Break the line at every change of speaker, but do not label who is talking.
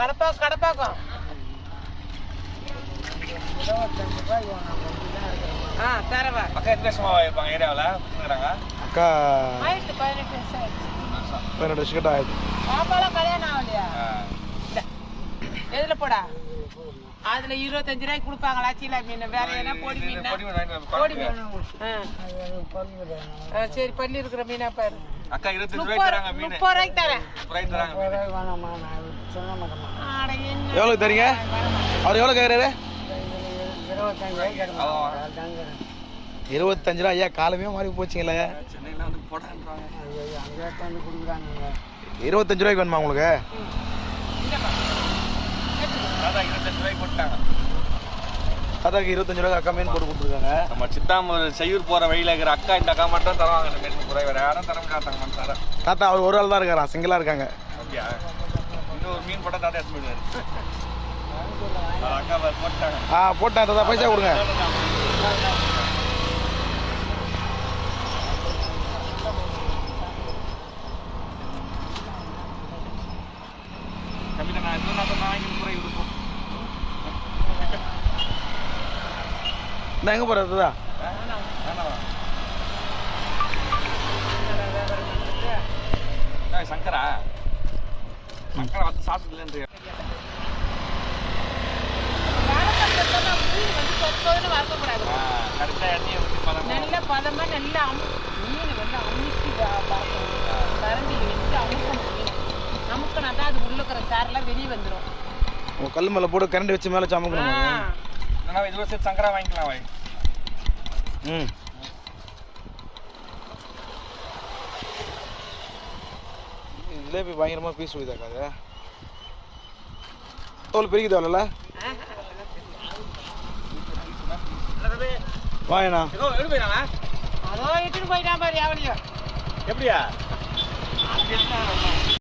கடப்பாக்கம் தரவா
அக்கா எத்தனை வருஷமா இருப்பாங்க ஏரியாவில்
அக்கா
18 வருஷம்
18 வருஷம் ஆயிடுச்சு.
பாப்பாலாம் கல்யாணம் ஆகலையா எதுல போடா அதுல 25 ரூபாய்க்கு கொடுப்பாங்களா சீலா மீன் வேற என்ன பொடி மீன் பொடி மீன் சரி பள்ளி இருக்கிற மீனா பாரு
அக்கா 25 ரூபாய்க்கு தராங்க மீன்
30 ரூபாய்க்கு தரேன்
30 ரூபாய்க்கு தராங்க
எவ்வளவு தரீங்க? அவர் எவ்வளவு கேட்கறாரு? 25 ரூபா. ஐயா காலமே மாறி போச்சுங்களே.
சென்னையில வந்து போடான்றாங்க
25 ரூபாய்க்கு வேணுமா உங்களுக்கு?
அதான் 25 ரூபாய்க்கு போட்டாங்க.
அதாக்கு 25 ரூபாய்க்கு அக்கா மீன் போட்டு கொடுத்துருக்காங்க.
நம்ம சித்தாமூர் செய்யூர் போற வழியில இருக்கிற அக்கா இந்த அக்கா மட்டும் தருவாங்க இந்த மீன் குறை வேற யாரும் தர மாட்டாங்க.
தாத்தா அவர் ஒரு ஆள் தான் இருக்காரா, சிங்கிளா இருக்காங்க.
அப்படியா? இன்னும் ஒரு மீன் போட்டா தாத்தா எடுத்து போயிடுவாரு. அக்கா போட்டாங்க.
போட்டேன் தாத்தா, பைசா கொடுங்க.
நான் இதெல்லாம் வாங்கி குறை இருக்கும்.
எங்க போறதா?
சங்கரா சங்கரா வந்து சாப்பிட்டு
நல்ல பதமா நல்லா மீன் வந்து அமுக்கி கரண்டி வச்சு அமுக்கினா தான் அது உள்ள இருக்கிற சாரெல்லாம் வெளியே வந்துடும்.
கல் மேல போட்டு கரண்டி வச்சு மேல சமக்கணும்.
இது வருஷம் சங்கரா வாங்கிக்கலாம் வாய்.
ஜிலேபி பயங்கரமா பீஸ் விதாக்காது. தோல் பெருக்கி தேவையில்ல வாயண்ணா.
அதோ இட்டுன்னு போயிட்டான் பாரு எவனையும்.
எப்படியா?